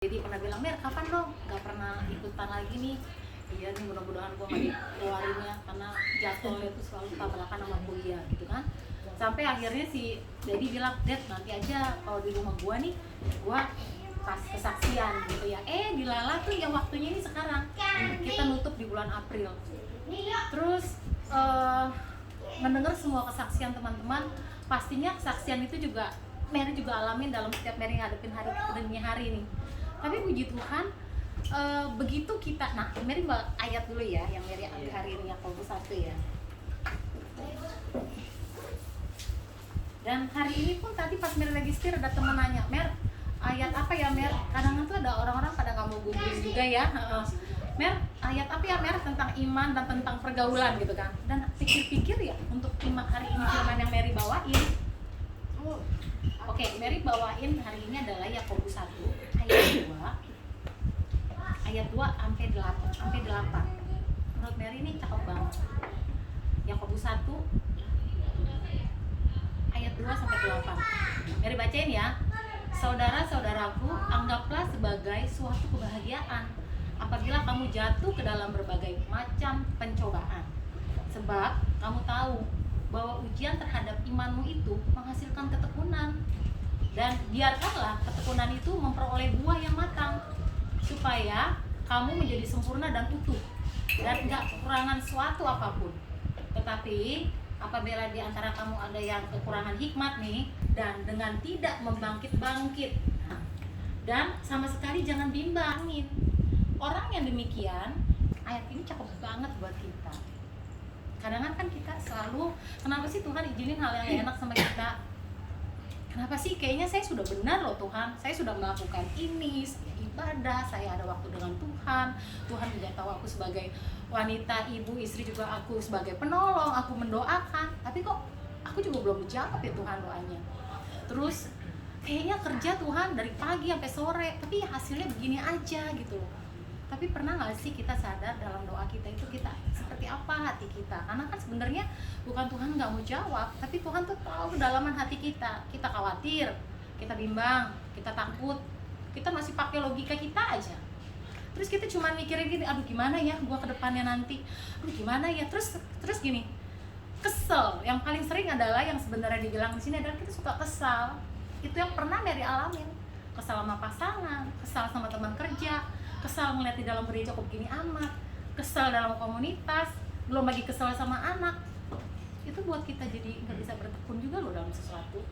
Jadi pernah bilang, Mer kapan dong nggak pernah ikutan lagi nih. Iya nih, mudah-mudahan gue nggak dikeluarinnya karena jadwalnya tuh selalu tabrakan sama kuliah gitu kan. Sampai akhirnya si Dedi bilang, Dad nanti aja kalau di rumah gue nih gue pas kesaksian gitu ya. Dilala tuh yang waktunya ini sekarang, kita nutup di bulan April. Terus mendengar semua kesaksian teman-teman, pastinya kesaksian itu juga Mary juga alamin dalam setiap Mary ngadepin hari demi hari ini. Tapi puji Tuhan, begitu kita, nah Mary bawa ayat dulu ya, yang Mary ambil hari ini Yakobus 1 ya. Dan hari ini pun tadi pas Mary lagi setir ada temen nanya, Mer ayat apa ya Mer? Kadang tuh ada orang-orang pada nggak mau googling juga ya. Mer ayat apa ya Mer tentang iman dan tentang pergaulan gitu kan. Dan pikir-pikir ya untuk iman hari ini firman yang Mary bawain. Oke, Mary bawain hari ini adalah Yakobus 1 ayat 2 sampai 8. Menurut Mary ini cakep banget. Yakobus 1 ayat 2 sampai 8. Mary bacain ya. Saudara-saudaraku, anggaplah sebagai suatu kebahagiaan apabila kamu jatuh ke dalam berbagai macam pencobaan. Sebab kamu tahu bahwa ujian terhadap imanmu itu menghasilkan ketekunan. Dan biarkanlah ketekunan itu memperoleh buah yang matang, supaya kamu menjadi sempurna dan utuh dan gak kekurangan suatu apapun. Tetapi apabila di antara kamu ada yang kekurangan hikmat nih, dan dengan tidak membangkit-bangkit, dan sama sekali jangan bimbangin orang yang demikian. Ayat ini cakep banget buat kita. Kadang kan kita selalu, kenapa sih Tuhan izinin hal yang enak sama kita? Kenapa sih? Kayaknya saya sudah benar loh Tuhan, saya sudah melakukan ini, saya ibadah, saya ada waktu dengan Tuhan. Tuhan juga tahu aku sebagai wanita, ibu, istri, juga aku sebagai penolong, aku mendoakan. Tapi kok aku juga belum dijawab ya Tuhan doanya. Terus kayaknya kerja Tuhan dari pagi sampai sore, tapi hasilnya begini aja gitu loh. Tapi pernah nggak sih kita sadar dalam doa kita itu kita seperti apa hati kita? Karena kan sebenarnya bukan Tuhan nggak mau jawab, tapi Tuhan tuh tahu kedalaman hati kita. Kita khawatir, kita bimbang, kita takut, kita masih pakai logika kita aja. Terus kita cuma mikirin gini, aduh gimana ya gua ke depannya nanti, aduh gimana ya, terus gini, kesel. Yang paling sering adalah yang sebenarnya dibilang di sini adalah kita suka kesal. Itu yang pernah Mary alamin. Kesal sama pasangan, kesal sama teman kerja, kesal ngeliat di dalam gereja kok begini amat, kesal dalam komunitas, belum lagi kesal sama anak. Itu buat kita jadi nggak bisa bertekun juga loh dalam sesuatu.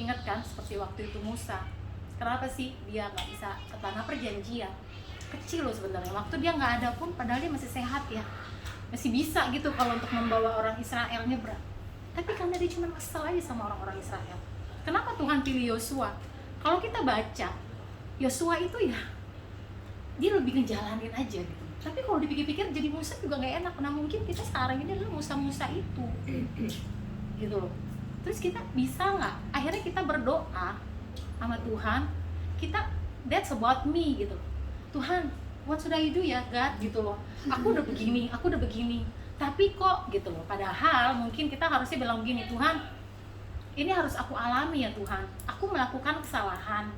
Ingat kan seperti waktu itu Musa, kenapa sih dia nggak bisa ke tanah perjanjian? Kecil loh sebenarnya, waktu dia nggak ada pun padahal dia masih sehat ya, masih bisa gitu kalau untuk membawa orang Israel nyebrang. Tapi karena dia cuma kesal aja sama orang-orang Israel. Kenapa Tuhan pilih Yosua? Kalau kita baca Yosua itu ya dia lebih ngejalanin aja gitu. Tapi kalau dipikir-pikir jadi Musa juga nggak enak. Nah mungkin kita sekarang ini adalah Musa-Musa itu gitu loh. Terus kita bisa nggak akhirnya kita berdoa sama Tuhan, kita that's about me gitu. Tuhan, what should I do ya God gitu loh. Aku udah begini, tapi kok gitu loh. Padahal mungkin kita harusnya bilang begini, Tuhan ini harus aku alami ya Tuhan, aku melakukan kesalahan,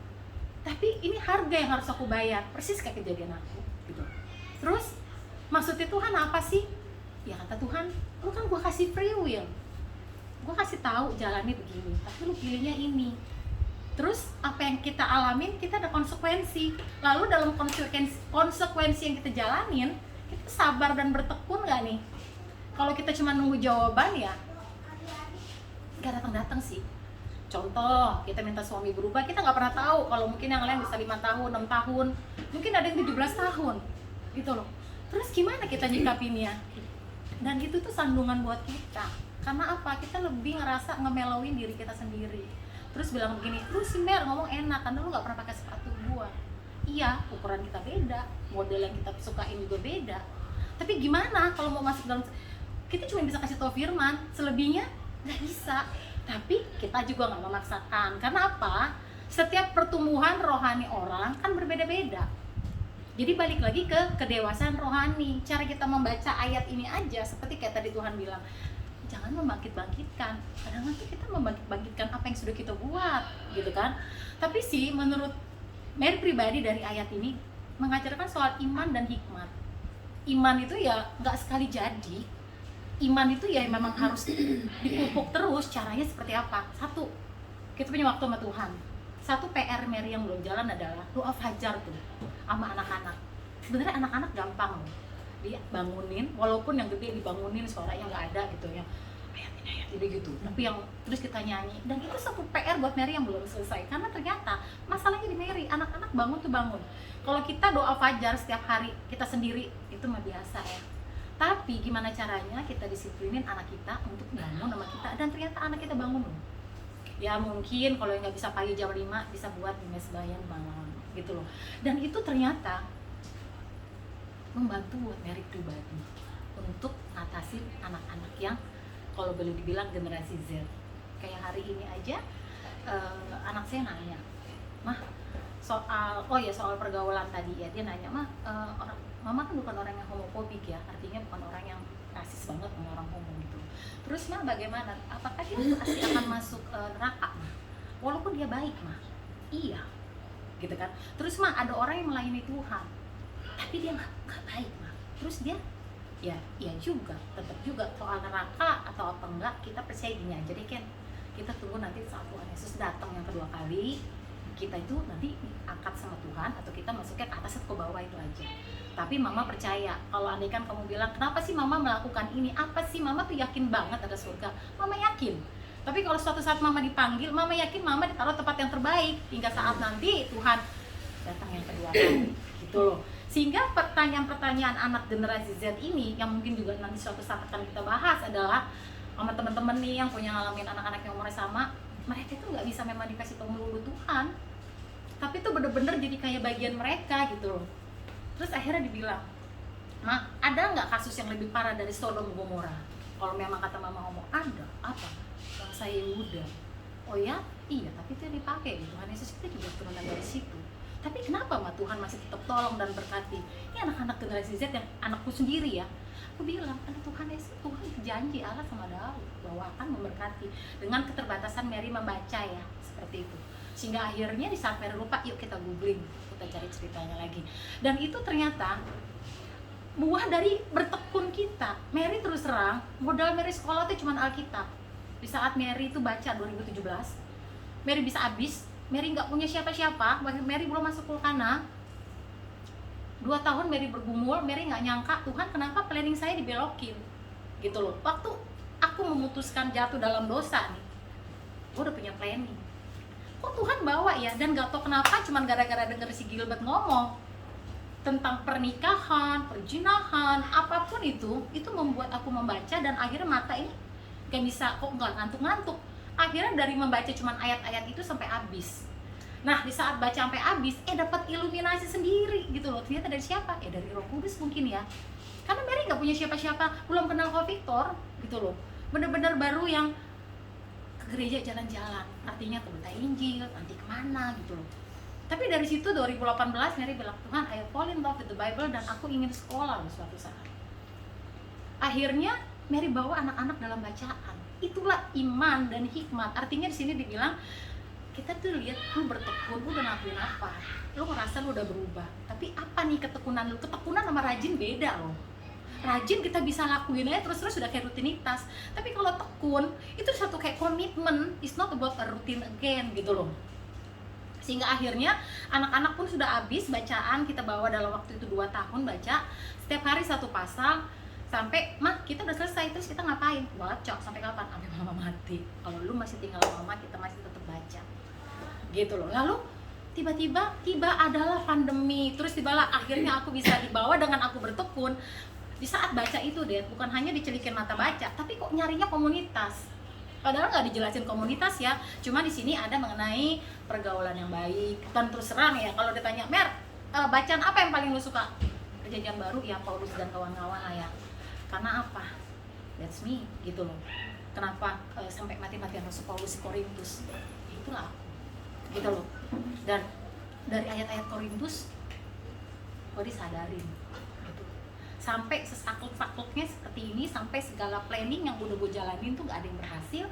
tapi ini harga yang harus aku bayar, persis kayak kejadian aku gitu. Terus maksudnya Tuhan apa sih? Ya kata Tuhan, lu kan gua kasih free will, gua kasih tahu jalannya begini, tapi lu pilihnya ini. Terus apa yang kita alamin, kita ada konsekuensi. Lalu dalam konsekuensi yang kita jalanin, kita sabar dan bertekun nggak nih? Kalau kita cuma nunggu jawaban ya nggak datang sih. Contoh, kita minta suami berubah, kita nggak pernah tahu kalau mungkin yang lain bisa 5 tahun, 6 tahun, mungkin ada yang 17 tahun gitu loh. Terus gimana kita nyikapinnya? Dan itu tuh sandungan buat kita. Karena apa? Kita lebih ngerasa ngemelowin diri kita sendiri. Terus bilang begini, lu sih Mer ngomong enak, karena lu nggak pernah pakai sepatu gua. Iya, ukuran kita beda, model yang kita sukain juga beda. Tapi gimana kalau mau masuk dalam, kita cuma bisa kasih tau firman, selebihnya nggak bisa. Tapi kita juga nggak memaksakan. Karena apa? Setiap pertumbuhan rohani orang kan berbeda-beda. Jadi balik lagi ke kedewasaan rohani. Cara kita membaca ayat ini aja seperti kayak tadi Tuhan bilang, jangan membangkit-bangkitkan. Kadang-kadang tuh kita membangkit-bangkitkan apa yang sudah kita buat gitu kan. Tapi sih menurut Mary pribadi dari ayat ini mengajarkan soal iman dan hikmat. Iman itu ya nggak sekali jadi. Iman itu ya memang harus dipupuk terus. Caranya seperti apa? Satu, kita punya waktu sama Tuhan. Satu PR Mary yang belum jalan adalah doa fajar tuh sama anak-anak. Sebenarnya anak-anak gampang loh, dia bangunin, walaupun yang gede dibangunin suaranya nggak ada gitu ya, ayat ini gitu. Tapi yang terus kita nyanyi, dan itu satu PR buat Mary yang belum selesai. Karena ternyata masalahnya di Mary, anak-anak bangun tuh bangun. Kalau kita doa fajar setiap hari kita sendiri itu mah biasa ya. Tapi gimana caranya kita disiplinin anak kita untuk bangun sama kita, dan ternyata anak kita bangun loh. Ya mungkin kalau nggak bisa pagi jam 5 bisa buat di mesbayan malam gitu loh. Dan itu ternyata membantu buat Mary pribadi untuk ngatasin anak-anak yang kalau boleh dibilang generasi Z. Kayak hari ini aja anak saya nanya, "Mah, soal pergaulan tadi ya." Dia nanya, "Mah, Mama kan bukan orang yang homofobik ya, artinya bukan orang yang rasis banget sama orang homo gitu. Terus Mah bagaimana? Apakah dia pasti akan masuk neraka Mah? Walaupun dia baik Mah." Iya, gitu kan. Terus Mah ada orang yang melayani Tuhan, tapi dia nggak baik Mah. Terus dia ya juga, tetap juga soal neraka atau apa enggak, kita percaya gini aja deh Ken. Kita tunggu nanti saat Tuhan Yesus datang yang kedua kali, kita itu nanti diangkat sama Tuhan atau kita masuknya ke atas atau ke bawah, itu aja. Tapi Mama percaya, kalau andaikan kamu bilang, "Kenapa sih Mama melakukan ini? Apa sih?" Mama tuh yakin banget ada surga. Mama yakin. Tapi kalau suatu saat Mama dipanggil, Mama yakin Mama ditaruh tempat yang terbaik hingga saat nanti Tuhan datang yang kedua kali. Gitu loh. Sehingga pertanyaan-pertanyaan anak generasi Z ini yang mungkin juga nanti suatu saat akan kita bahas adalah sama teman-teman nih yang punya ngalamin anak-anak yang umurnya sama, mereka itu nggak bisa memang dikasih tahu melulu Tuhan, tapi itu bener-bener jadi kayak bagian mereka gitu loh. Terus akhirnya dibilang, "Mak, ada nggak kasus yang lebih parah dari Sodom Gomora?" Kalau memang kata Mama ngomong, ada. Apa? Bangsa Yehuda. Oh ya? Iya, tapi itu dipakai di Tuhan Yesus, kita juga turunan dari situ. Tapi kenapa Mak Tuhan masih tetap tolong dan berkati? Ini anak-anak generasi Z yang anakku sendiri ya. Aku bilang, ada Tuhan Yesus, Tuhan berjanji Allah sama Daud bahwa akan memberkati. Dengan keterbatasan Mary membaca ya, seperti itu. Sehingga akhirnya di saat Mary lupa, yuk kita googling, kita cari ceritanya lagi. Dan itu ternyata buah dari bertekun kita. Mary terus terang, modal Mary sekolah itu cuma Alkitab. Di saat Mary itu baca 2017, Mary bisa habis. Mary nggak punya siapa-siapa, Mary belum masuk Kulkana. 2 tahun Mary bergumul, Mary nggak nyangka, Tuhan kenapa planning saya dibelokin gitu loh. Waktu aku memutuskan jatuh dalam dosa nih, gue udah punya planning. Kok Tuhan bawa ya? Dan gak tau kenapa, cuman gara-gara denger si Gilbert ngomong tentang pernikahan, perjinahan, apapun itu membuat aku membaca. Dan akhirnya mata ini kayak bisa, kok nggak ngantuk-ngantuk. Akhirnya dari membaca cuman ayat-ayat itu sampai habis. Nah di saat baca sampai habis, dapat iluminasi sendiri gitu loh. Ternyata dari siapa? Dari Roh Kudus mungkin ya. Karena Mary nggak punya siapa-siapa, belum kenal Ko Victor gitu loh. Bener-bener baru yang ke gereja jalan-jalan, artinya ke Beta Injil, nanti kemana gitu loh. Tapi dari situ 2018 Mary bilang, Tuhan, I fall in love with the Bible dan aku ingin sekolah loh suatu saat. Akhirnya Mary bawa anak-anak dalam bacaan. Itulah iman dan hikmat. Artinya di sini dibilang, kita tuh lihat lu bertekun, lu udah ngelakuin apa, lu ngerasa lu udah berubah, tapi apa nih ketekunan lu? Ketekunan sama rajin beda loh. Rajin kita bisa lakuin aja terus-terus udah kayak rutinitas, tapi kalau tekun itu satu kayak komitmen. It's not about a routine again gitu loh. Sehingga akhirnya anak-anak pun sudah habis bacaan, kita bawa dalam waktu itu 2 tahun baca setiap hari 1 pasal. Sampai, "Mah, kita udah selesai, terus kita ngapain?" Baca sampai kapan? Sampai mama mati. Kalau lu masih tinggal sama mama, kita masih tetap baca gitu loh. Lalu tiba-tiba adalah pandemi, terus tibalah akhirnya aku bisa dibawa dengan aku bertekun. Di saat baca itu deh, bukan hanya dicelikin mata baca, tapi kok nyarinya komunitas. Padahal nggak dijelasin komunitas ya, cuma di sini ada mengenai pergaulan yang baik. Dan terus terang ya, kalau ditanya, "Mer, bacaan apa yang paling lu suka?" Perjanjian Baru ya, Paulus dan kawan-kawan lah ya. Karena apa? That's me gitu loh. Kenapa sampai mati-matian Rasul Paulus di Korintus? Itulah aku gitu loh. Dan dari ayat-ayat Korintus gue disadarin gitu. Sampai sesaklek-sakleknya seperti ini, sampai segala planning yang udah gue jalanin tuh gak ada yang berhasil.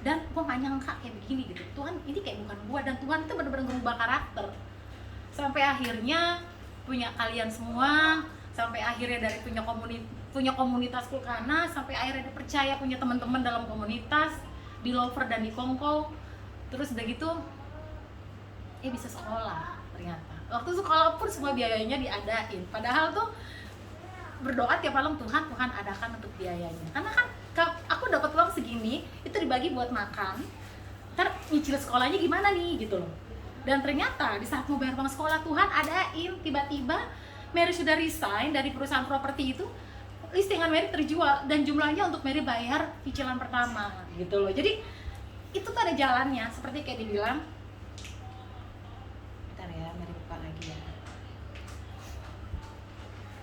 Dan gue gak nyangka kayak begini gitu. Tuhan ini kayak bukan gue, dan Tuhan tuh bener-bener ngerubah karakter. sampai akhirnya punya kalian semua, sampai akhirnya dari punya komunitas Kulkana, sampai akhirnya dipercaya punya teman-teman dalam komunitas di Lover dan di Kongko. Terus udah gitu bisa sekolah. Ternyata waktu sekolah pun semua biayanya diadain, padahal tuh berdoa tiap malam, Tuhan adakan untuk biayanya, karena kan aku dapat uang segini itu dibagi buat makan, ntar nyicil sekolahnya gimana nih gitu loh. Dan ternyata di saat mau bayar uang sekolah, Tuhan adain, tiba-tiba Mary sudah resign dari perusahaan properti itu, listingan Mary terjual dan jumlahnya untuk Mary bayar cicilan pertama gitu loh. Jadi itu tuh ada jalannya, seperti kayak dibilang. Bentar ya, Mary buka lagi ya.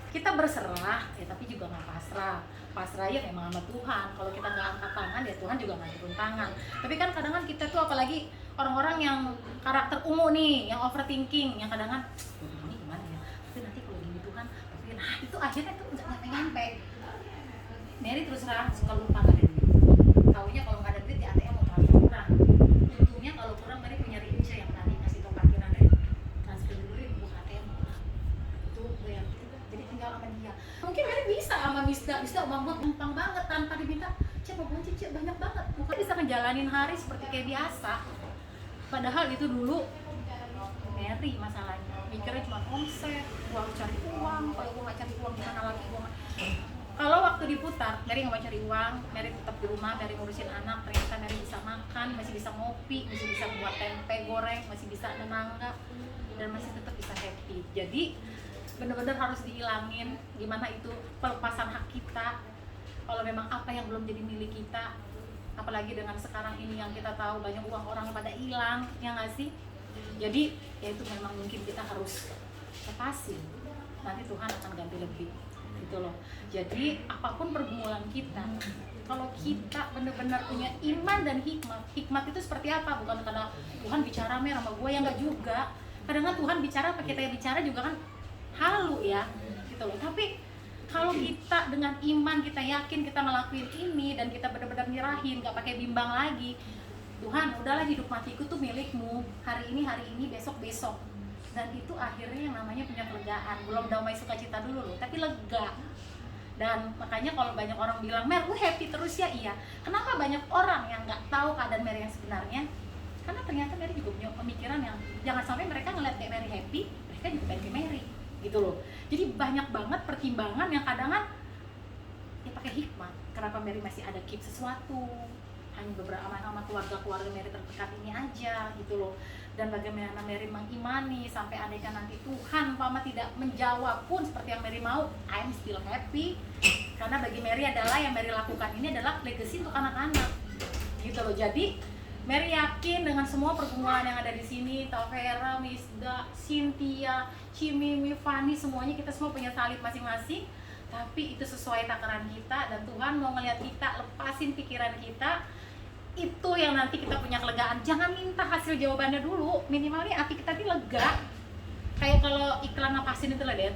Kita berserah ya, tapi juga nggak pasrah. Pasrah ya memang sama Tuhan. Kalau kita nggak angkat tangan ya Tuhan juga nggak turun tangan. Tapi kan kadang kan kita tuh, apalagi orang-orang yang karakter ungu nih, yang overthinking, yang kadang kan ini gimana ya, tapi nanti kalau gini Tuhan, tapi nah itu akhirnya tuh nggak nyampe. Mary terus terang suka lupa nggak ada duit. Taunya kalau nggak ada duit di ATM mau transfer kurang. Untungnya kalau kurang Mary punya Rince yang tadi kasih tau parkiran dari transfer dulu buka ATM itu bayar gitu. Jadi tinggal sama dia. Mungkin Mary bisa sama Misda uang buat gampang banget tanpa diminta cek mau cicil banyak banget. Bukan bisa ngejalanin hari seperti kayak biasa. Padahal itu dulu Mary masalahnya mikirnya cuma omset, gua harus cari uang. Kalau gua nggak cari uang gimana lagi gua nggak. Kalau waktu diputar, Mary nggak mau cari uang, Mary tetap di rumah, Mary ngurusin anak. Ternyata Mary bisa makan, masih bisa ngopi, masih bisa buat tempe goreng, masih bisa nenangga, dan masih tetap bisa happy. Jadi benar-benar harus dihilangin gimana itu pelepasan hak kita. Kalau memang apa yang belum jadi milik kita, apalagi dengan sekarang ini yang kita tahu banyak uang orang yang pada hilang, ya nggak sih? Jadi ya itu memang mungkin kita harus lepasin. Nanti Tuhan akan ganti lebih. Gitu loh. Jadi apapun pergumulan kita, kalau kita benar-benar punya iman dan hikmat itu seperti apa? Bukan karena Tuhan bicara sama gue, ya enggak juga. Kadang-kadang Tuhan bicara, kita yang bicara juga kan halu ya, gitu loh. Tapi kalau kita dengan iman, kita yakin kita ngelakuin ini dan kita benar-benar nyerahin, nggak pakai bimbang lagi. Tuhan, udahlah hidup matiku tuh milikmu. Hari ini, besok. Dan itu akhirnya yang namanya punya kelegaan. Belum damai sukacita dulu loh, tapi lega. Dan makanya kalau banyak orang bilang, Mer, lu happy terus ya? Iya. Kenapa banyak orang yang nggak tahu keadaan Mary yang sebenarnya? Karena ternyata Mary juga punya pemikiran yang jangan sampai mereka ngeliat kayak Mary happy, mereka juga pengen kayak Mary, gitu loh. Jadi banyak banget pertimbangan yang kadang-kadang ya pakai hikmah. Kenapa Mary masih ada keep sesuatu? Hanya beberapa sama keluarga Mary terdekat ini aja, gitu loh. Dan bagaimana Mary mengimani sampai andaikan nanti Tuhan umpama tidak menjawab pun seperti yang Mary mau, I'm still happy. Karena bagi Mary adalah yang Mary lakukan ini adalah legacy untuk anak-anak, gitu loh. Jadi Mary yakin dengan semua pergumulan yang ada di sini, Tavera, Misda, Cynthia, Cimimi, Fanny, semuanya kita semua punya salib masing-masing. Tapi itu sesuai takaran kita dan Tuhan mau ngelihat kita lepasin pikiran kita. Itu yang nanti kita punya kelegaan. Jangan minta hasil jawabannya dulu, minimalnya hati kita ini lega. Kayak kalau iklan napasin itu lah, Den.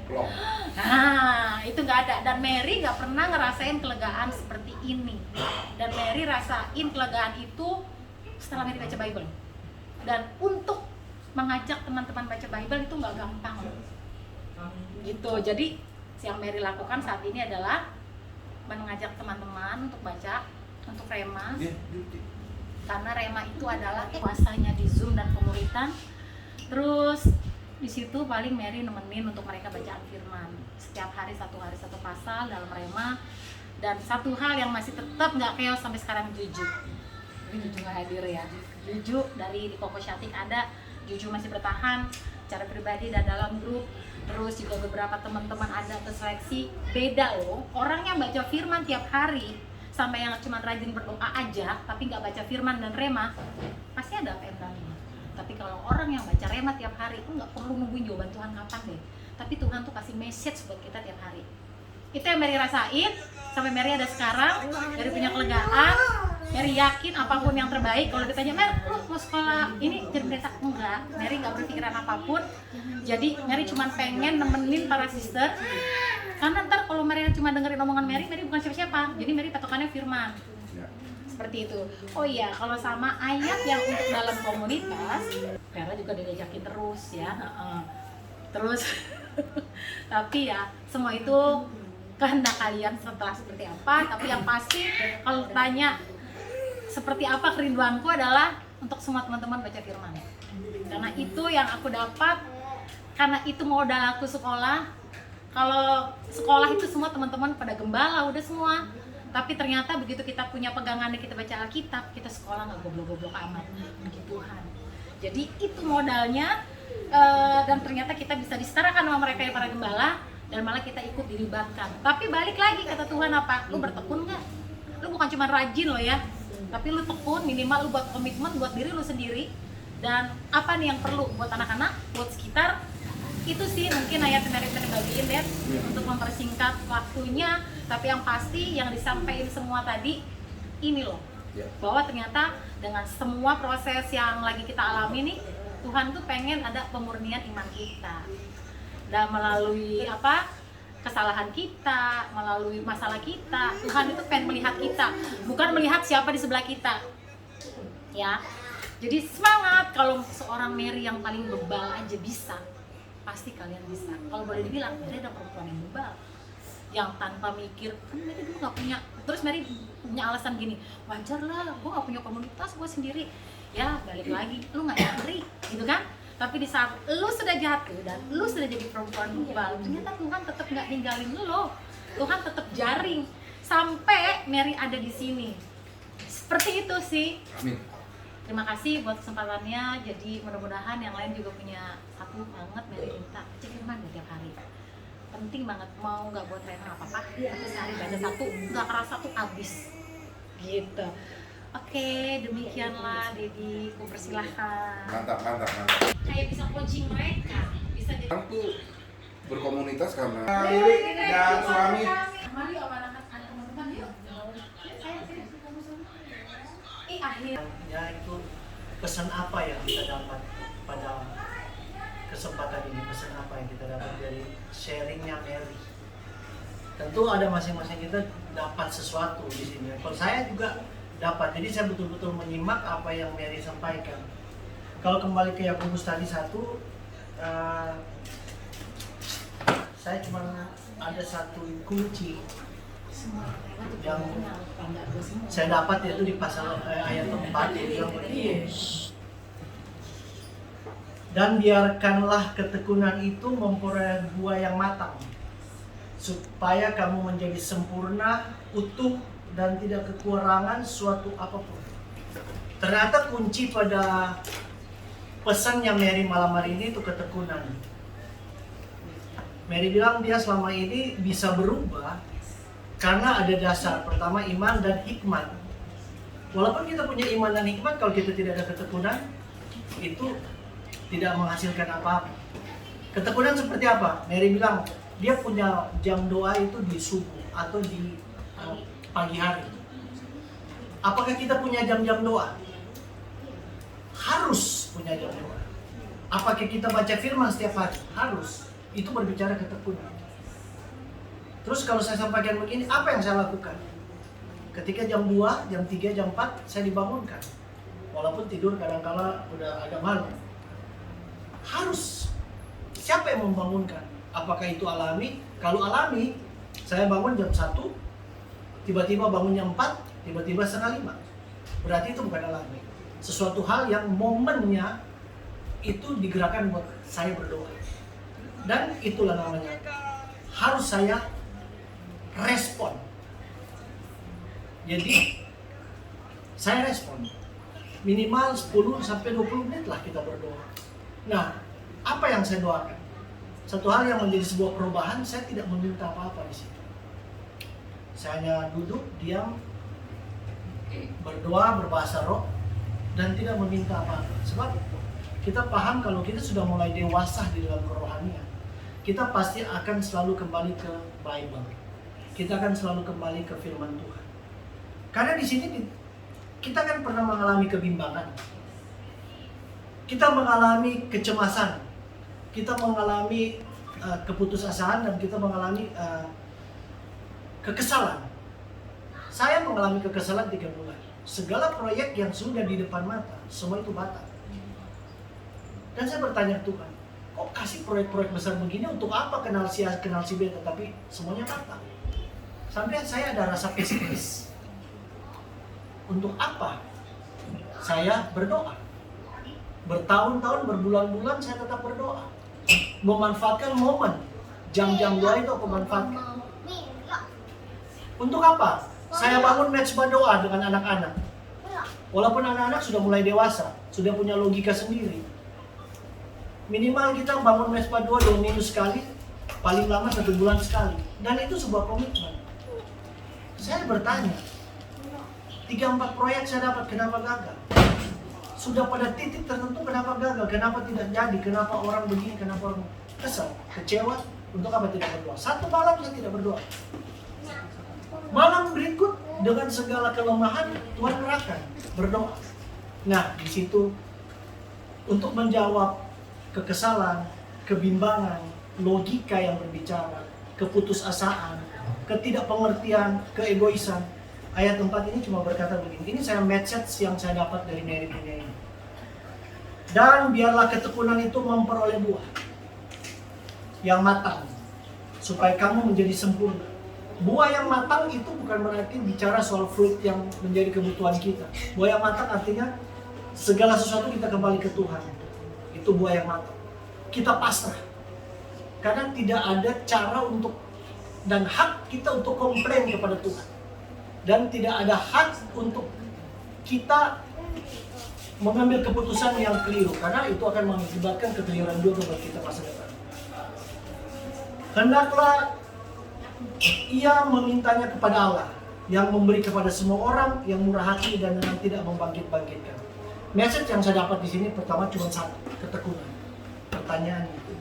Nah, itu nggak ada. Dan Mary nggak pernah ngerasain kelegaan seperti ini. Dan Mary rasain kelegaan itu setelah Mary baca Bible. Dan untuk mengajak teman-teman baca Bible itu nggak gampang loh. Gitu. Jadi yang Mary lakukan saat ini adalah mengajak teman-teman untuk baca, untuk Rema. Karena Rema itu adalah puasanya di Zoom dan pemuritan. Terus di situ paling Mary nemenin untuk mereka bacaan firman. Setiap hari satu pasal dalam Rema. Dan satu hal yang masih tetap nggak keos sampai sekarang, Juju. Juju nggak hadir ya. Juju dari di Koko Syatik ada. Juju masih bertahan secara pribadi dan dalam grup. Terus juga beberapa teman-teman ada terseleksi. Beda loh, orang yang baca firman tiap hari sama yang cuma rajin berdoa aja tapi nggak baca firman dan Rema, pasti ada apa yang berani. Tapi kalau orang yang baca Rema tiap hari itu nggak perlu nungguin jawaban Tuhan kapan deh, tapi Tuhan tuh kasih message buat kita tiap hari. Itu yang Mary rasain sampai Mary ada sekarang. Mary punya kelegaan, Mary yakin apapun yang terbaik. Kalau ditanya, Mary lu mau sekolah ini jadi pendeta? Enggak, Mary nggak berpikiran apapun. Jadi Mary cuma pengen nemenin para sister. Karena ntar kalau Mary cuma dengerin omongan Mary bukan siapa-siapa. Jadi Mary patokannya firman. Seperti itu. Oh iya, kalau sama ayat yang untuk dalam komunitas, Vera juga diajakin terus ya. Terus tapi ya semua itu kehendak kalian setelah seperti apa. Tapi yang pasti kalau tanya seperti apa kerinduanku adalah untuk semua teman-teman baca firman, karena itu yang aku dapat, karena itu modal aku sekolah. Kalau sekolah itu semua teman-teman pada gembala udah semua, tapi ternyata begitu kita punya pegangannya, kita baca Alkitab, kita sekolah nggak goblok-goblok amat, puji Tuhan. Jadi itu modalnya, dan ternyata kita bisa disetarakan sama mereka yang para gembala, dan malah kita ikut dilibatkan. Tapi balik lagi kata Tuhan apa? Lu bertekun nggak? Lu bukan cuma rajin lo ya, tapi lu tekun, minimal lu buat komitmen buat diri lu sendiri. Dan apa nih yang perlu buat anak-anak, buat sekitar, itu sih mungkin ayat Mary bagiin deh untuk mempersingkat waktunya. Tapi yang pasti yang disampaikan semua tadi ini loh, bahwa ternyata dengan semua proses yang lagi kita alami nih, Tuhan tuh pengen ada pemurnian iman kita. Dan melalui apa, kesalahan kita, melalui masalah kita, Tuhan itu pengen melihat kita, bukan melihat siapa di sebelah kita. Ya, jadi semangat. Kalau seorang Mary yang paling bebal aja bisa, pasti kalian bisa. Kalau boleh dibilang, Mary ada perempuan yang bebal, yang tanpa mikir, kan Mary dulu nggak punya. Terus Mary punya alasan gini, wajar lah, gue nggak punya komunitas, gue sendiri. Ya balik lagi, lu nggak nyari, gitu kan? Tapi di saat lu sudah jatuh dan lu sudah jadi perempuan bebal, ternyata Tuhan tetap nggak ninggalin lu. Tuhan tetap jaring sampai Mary ada di sini. Seperti itu sih. Amin. Terima kasih buat kesempatannya. Jadi mudah-mudahan yang lain juga punya satu banget. Mary minta cek firman tiap hari. Penting banget, mau nggak buat trainer apa-apa, tapi sehari baca satu, nggak kerasa tuh abis. Gitu. Oke, demikianlah Dedi, ku persilahkan. Mantap. Kayak bisa coaching mereka, bisa jadi. Aku berkomunitas karena Lirik dan suami. Mari anak-anak teman-teman yuk. Saya kamu sama. Akhir. Ya itu pesan apa yang kita dapat pada kesempatan ini, pesan apa yang kita dapat dari sharingnya Mary. Tentu ada masing-masing kita dapat sesuatu di sini. Kalau saya juga dapat, jadi saya betul-betul menyimak apa yang Mary sampaikan. Kalau kembali ke Yakobus tadi saya cuma ada satu kunci yang saya dapat, yaitu di pasal ayat 4 dia bilang begini, dan biarkanlah ketekunan itu memperoleh buah yang matang, supaya kamu menjadi sempurna, utuh, dan tidak kekurangan suatu apapun. Ternyata kunci pada pesan yang Mary malam hari ini itu ketekunan. Mary bilang dia selama ini bisa berubah karena ada dasar. Pertama, iman dan hikmat. Walaupun kita punya iman dan hikmat, kalau kita tidak ada ketekunan, itu tidak menghasilkan apa-apa. Ketekunan seperti apa? Mary bilang dia punya jam doa itu di subuh atau di pagi hari. Apakah kita punya jam-jam doa? Harus punya jam doa. Apakah kita baca firman setiap hari? Harus. Itu berbicara ketekunan. Terus kalau saya sampaikan begini, apa yang saya lakukan? Ketika jam 2, jam 3, jam 4, saya dibangunkan. Walaupun tidur kadang-kala udah agak malam. Harus. Siapa yang membangunkan? Apakah itu alami? Kalau alami, saya bangun jam 1, tiba-tiba bangun jam 4, tiba-tiba setengah 5. Berarti itu bukan alami. Sesuatu hal yang momennya itu digerakkan buat saya berdoa. Dan itulah namanya. Harus saya respon. Jadi saya respon. Minimal 10-20 menit lah kita berdoa. Nah, apa yang saya doakan? Satu hal yang menjadi sebuah perubahan, saya tidak meminta apa-apa di situ. Saya hanya duduk, diam, berdoa, berbahasa roh, dan tidak meminta apa-apa. Sebab kita paham kalau kita sudah mulai dewasa di dalam kerohanian, kita pasti akan selalu kembali ke Bible. Kita akan selalu kembali ke firman Tuhan. Karena di sini kita kan pernah mengalami kebimbangan. Kita mengalami kecemasan. Kita mengalami keputusasaan, dan kita mengalami kekesalan. Saya mengalami kekesalan 3 bulan. Segala proyek yang sudah di depan mata, semua itu batal. Dan saya bertanya ke Tuhan, kok kasih proyek-proyek besar begini untuk apa, kenal si A, kenal si B, tetapi semuanya matang. Sampai saya ada rasa pesimis. Untuk apa saya berdoa? Bertahun-tahun, berbulan-bulan saya tetap berdoa. Memanfaatkan momen, jam-jam doa itu aku manfaatkan. Untuk apa? Saya bangun mezbah doa dengan anak-anak. Walaupun anak-anak sudah mulai dewasa, sudah punya logika sendiri. Minimal kita bangun mezbah doa 2 minggu sekali, paling lama 1 bulan sekali. Dan itu sebuah komitmen. Saya bertanya, 3-4 proyek saya dapat, kenapa gagal? Sudah pada titik tertentu kenapa gagal, kenapa tidak jadi, kenapa orang begini, kenapa orang kesal, kecewa, untuk apa tidak berdoa? 1 malam saya tidak berdoa. Malam berikut dengan segala kelemahan Tuhan kerahkan berdoa. Nah, di situ untuk menjawab kekesalan, kebimbangan, logika yang berbicara, keputusasaan, ketidakpengertian, keegoisan. Ayat 4 ini cuma berkata begini. Ini saya message yang saya dapat dari Nehemia ini. Dan biarlah ketekunan itu memperoleh buah yang matang, supaya kamu menjadi sempurna. Buah yang matang itu bukan berarti bicara soal fruit yang menjadi kebutuhan kita. Buah yang matang artinya segala sesuatu kita kembali ke Tuhan. Itu buah yang matang. Kita pasrah. Karena tidak ada cara untuk dan hak kita untuk komplain kepada Tuhan. Dan tidak ada hak untuk kita mengambil keputusan yang keliru, karena itu akan mengakibatkan kekeliruan juga buat kita masa depan. Hendaklah ia memintanya kepada Allah yang memberi kepada semua orang, yang murah hati dan yang tidak membangkit-bangkitkan. Message yang saya dapat di sini pertama cuma satu, ketekunan. Pertanyaan itu,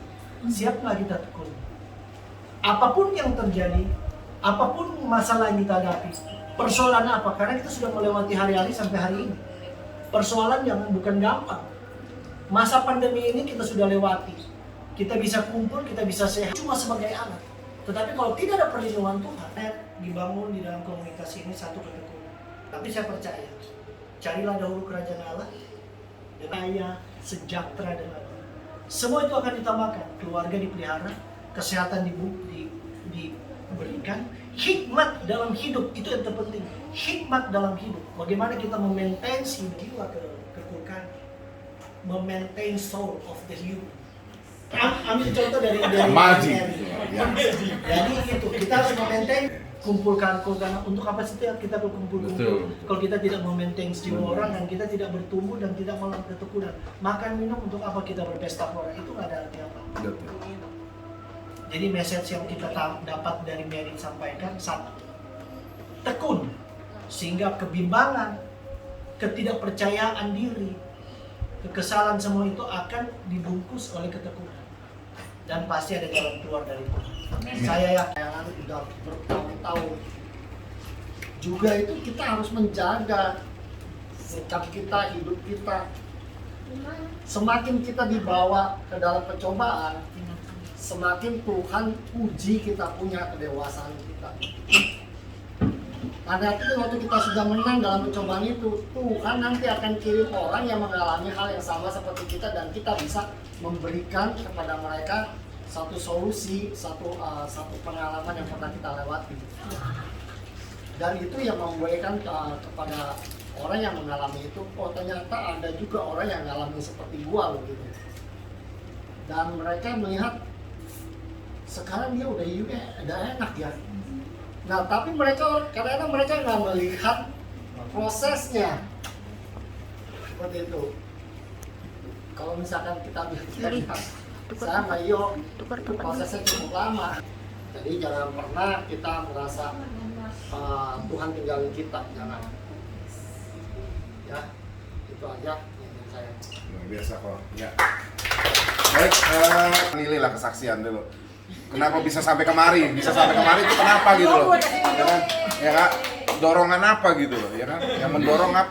siap nggak kita tekun? Apapun yang terjadi, apapun masalah yang kita hadapi, persoalan apa? Karena kita sudah melewati hari-hari sampai hari ini. Persoalan yang bukan gampang. Masa pandemi ini kita sudah lewati. Kita bisa kumpul, kita bisa sehat cuma sebagai anak. Tetapi kalau tidak ada perlindungan Tuhan, dibangun di dalam komunitas ini satu ketekunan. Tapi saya percaya, carilah dahulu kerajaan Allah, dan kaya, sejahtera dan adil. Semua itu akan ditambahkan. Keluarga dipelihara, kesehatan diberikan, hikmat dalam hidup itu yang terpenting. Hikmat dalam hidup. Bagaimana kita memaintain hidup jiwa kekurkan, memaintain soul of the human. Ambil contoh dari Maji. Jadi itu kita harus memaintain kumpulkan untuk apa sih kita berkumpul. Kalau kita tidak memaintain jiwa orang dan kita tidak bertumbuh dan tidak melakukan ketekunan, makan minum untuk apa kita berpesta orang, itu nggak ada arti apa. Jadi message yang kita dapat dari Mary sampaikan satu, tekun, sehingga kebimbangan, ketidakpercayaan diri, kekesalan semua itu akan dibungkus oleh ketekunan, dan pasti ada jalan keluar dari itu. Saya yang sudah bertahun-tahun juga itu kita harus menjaga sikap kita, hidup kita. Semakin kita dibawa ke dalam pencobaan, semakin Tuhan uji kita punya kedewasaan kita. Karena itu waktu kita sudah menang dalam pencobaan itu, Tuhan nanti akan kirim orang yang mengalami hal yang sama seperti kita, dan kita bisa memberikan kepada mereka satu solusi, satu pengalaman yang pernah kita lewati. Dan itu yang membolehkan kepada orang yang mengalami itu, oh ternyata ada juga orang yang mengalami seperti gua begitu. Dan mereka melihat sekarang dia udah enak ya. Nah, tapi mereka kadang-kadang mereka nggak melihat prosesnya seperti itu. Kalau misalkan kita lihat, saya sama Iyo, itu prosesnya cukup lama. Jadi jangan pernah kita merasa Tuhan tinggalin kita, jangan. Ya, itu aja yang saya. Luar biasa kok. Ya. Baik, nilailah kesaksian dulu. Kenapa bisa sampai kemari? Bisa sampai kemari itu kenapa gitu loh? Ya kan? Ya kan? Dorongan apa gitu loh, ya kan? Yang mendorong apa?